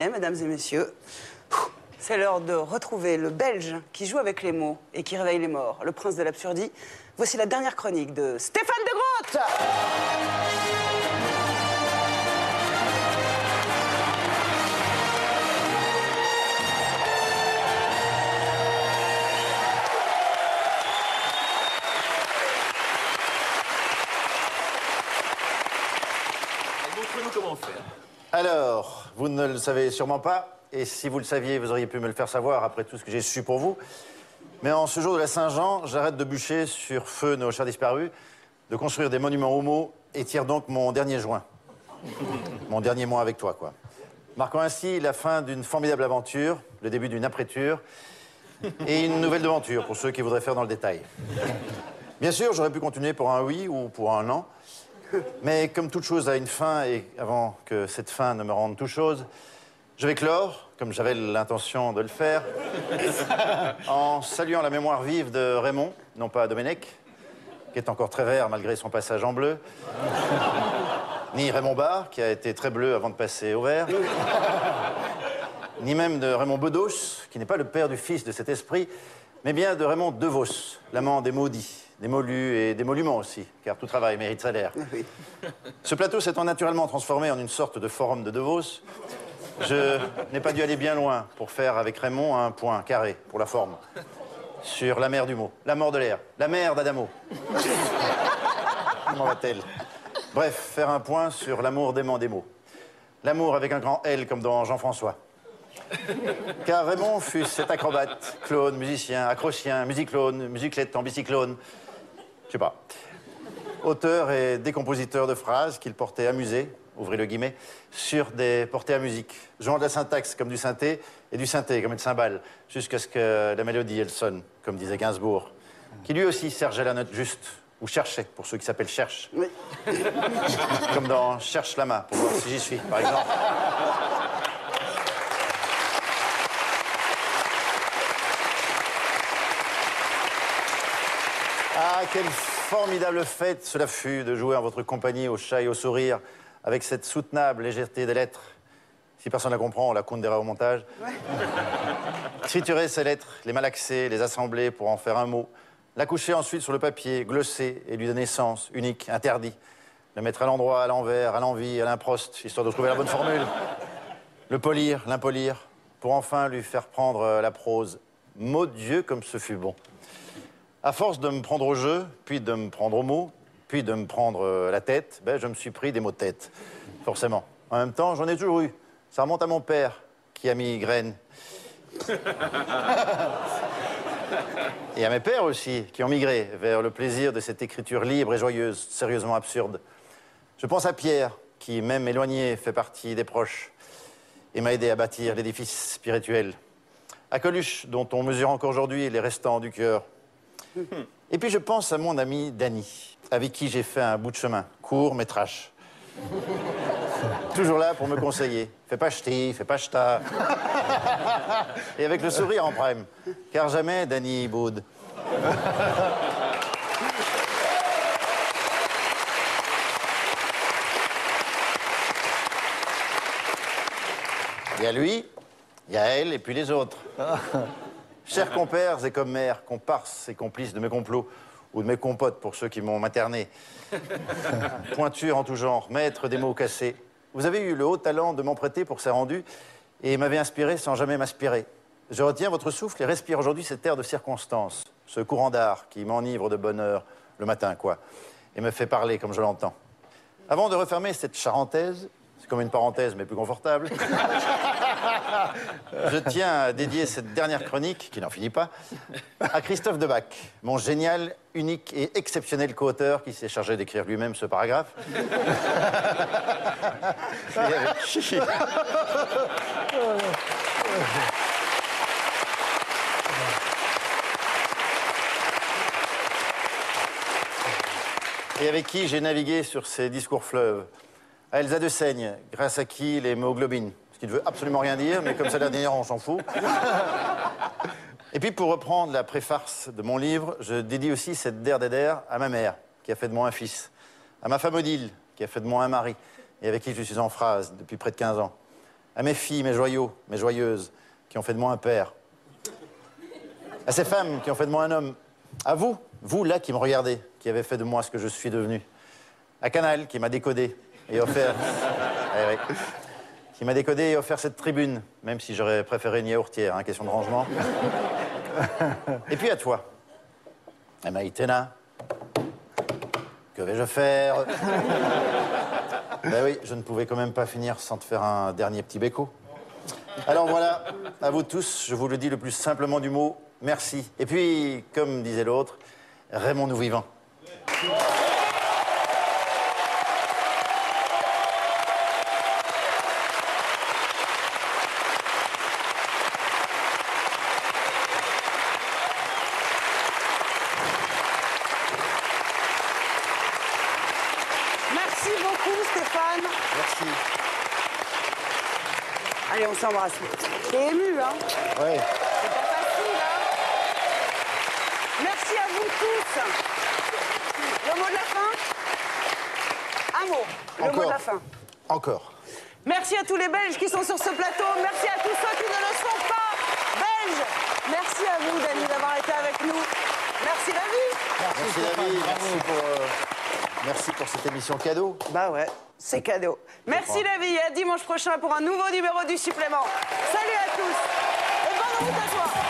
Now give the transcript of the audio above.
Et mesdames et messieurs, c'est l'heure de retrouver le Belge qui joue avec les mots et qui réveille les morts, le prince de l'absurdie. Voici la dernière chronique de Stéphane de Groot. Montre-nous comment faire. Alors, vous ne le savez sûrement pas, et si vous le saviez, vous auriez pu me le faire savoir après tout ce que j'ai su pour vous. Mais en ce jour de la Saint-Jean, j'arrête de bûcher sur feu nos chers disparus, de construire des monuments homo, et tire donc mon dernier joint. Mon dernier mois avec toi, quoi. Marquant ainsi la fin d'une formidable aventure, le début d'une apprêture, et une nouvelle devanture, pour ceux qui voudraient faire dans le détail. Bien sûr, j'aurais pu continuer pour un oui ou pour un non, mais comme toute chose a une fin, et avant que cette fin ne me rende toute chose, je vais clore, comme j'avais l'intention de le faire, en saluant la mémoire vive de Raymond, non pas Domenech, qui est encore très vert malgré son passage en bleu, ni Raymond Barre, qui a été très bleu avant de passer au vert, ni même de Raymond Bedos, qui n'est pas le père du fils de cet esprit, mais bien de Raymond Devos, l'amant des maudits, des molus et des monuments aussi, car tout travail mérite salaire. Oui. Ce plateau s'étant naturellement transformé en une sorte de forum de Devos, je n'ai pas dû aller bien loin pour faire avec Raymond un point carré, pour la forme, sur la mer du mot, la mort de l'air, la mer d'Adamo. Comment va-t-elle? Bref, faire un point sur l'amour d'aimant des mots. L'amour avec un grand L comme dans Jean-François. Car Raymond fut cet acrobate, clone, musicien, acrocien, musiclone, musiclette en bicyclone, je sais pas. Auteur et décompositeur de phrases qu'il portait à musée, ouvrez le guillemet, sur des portées à musique, jouant de la syntaxe comme du synthé et du synthé comme une cymbale, jusqu'à ce que la mélodie, elle sonne, comme disait Gainsbourg, qui lui aussi sergeait la note juste, ou cherchait, pour ceux qui s'appellent Cherche. Oui. Comme dans Cherche la main, pour voir si j'y suis, par exemple. Ah, quelle formidable fête cela fut de jouer en votre compagnie au chat et au sourire, avec cette soutenable légèreté des lettres. Si personne ne la comprend, on la comptera au montage. Ouais. Triturer ces lettres, les malaxer, les assembler pour en faire un mot, la coucher ensuite sur le papier, glosser et lui donner sens, unique, interdit. Le mettre à l'endroit, à l'envers, à l'envie, à l'improste, histoire de trouver la bonne formule. Le polir, l'impolir, pour enfin lui faire prendre la prose. Mot de Dieu, comme ce fut bon. À force de me prendre au jeu, puis de me prendre au mot, puis de me prendre la tête, ben, je me suis pris des mots de tête, forcément. En même temps, j'en ai toujours eu. Ça remonte à mon père, qui a mis graine. Et à mes pères aussi, qui ont migré vers le plaisir de cette écriture libre et joyeuse, sérieusement absurde. Je pense à Pierre, qui, même éloigné, fait partie des proches et m'a aidé à bâtir l'édifice spirituel. À Coluche, dont on mesure encore aujourd'hui les restants du cœur. Et puis je pense à mon ami Danny, avec qui j'ai fait un bout de chemin, court mais trash. Toujours là pour me conseiller. Fais pas ch'ti, fais pas ch'ta. Et avec le sourire en prime, car jamais Danny boude. Il y a lui, il y a elle et puis les autres. Chers compères et commères, comparses et complices de mes complots, ou de mes compotes pour ceux qui m'ont materné. Pointure en tout genre, maître des mots cassés. Vous avez eu le haut talent de m'emprêter pour ces rendus et m'avez inspiré sans jamais m'aspirer. Je retiens votre souffle et respire aujourd'hui cet air de circonstance, ce courant d'art qui m'enivre de bonheur le matin, quoi, et me fait parler comme je l'entends. Avant de refermer cette charentaise, c'est comme une parenthèse mais plus confortable, je tiens à dédier cette dernière chronique, qui n'en finit pas, à Christophe Debac, mon génial, unique et exceptionnel co-auteur qui s'est chargé d'écrire lui-même ce paragraphe. Et avec qui j'ai navigué sur ces discours fleuves. À Elsa de Seigne, grâce à qui l'hémoglobine, ce qui ne veut absolument rien dire, mais comme ça l'a dit, on s'en fout. Et puis pour reprendre la préface de mon livre, je dédie aussi cette der à ma mère, qui a fait de moi un fils, à ma femme Odile, qui a fait de moi un mari, et avec qui je suis en phrase depuis près de 15 ans, À mes filles, mes joyaux, mes joyeuses, qui ont fait de moi un père. À ces femmes qui ont fait de moi un homme. À vous, vous là qui me regardez, qui avez fait de moi ce que je suis devenu. À Canal, qui m'a décodé et offert... Eh oui. Qui m'a décodé et offert cette tribune, même si j'aurais préféré une yaourtière, hein, question de rangement. Et puis à toi, Maïtena, que vais-je faire? Ben oui, je ne pouvais quand même pas finir sans te faire un dernier petit béco. Alors voilà, à vous tous, je vous le dis le plus simplement du mot, merci. Et puis, comme disait l'autre, Raymond-nous vivant. Merci beaucoup, Stéphane. Merci. Allez, on s'embrasse. T'es ému, hein? Ouais. C'est pas facile, hein? Merci à vous tous. Le mot de la fin? Un mot. Le mot de la fin. Encore. Merci à tous les Belges qui sont sur ce plateau. Merci à tous ceux qui ne le sont pas. Belges. Merci à vous, Dany, d'avoir été avec nous. Merci, David. Merci David, merci pour cette émission cadeau. Bah ouais, c'est cadeau. Merci, David. À dimanche prochain pour un nouveau numéro du Supplément. Salut à tous. Et bonne route à toi.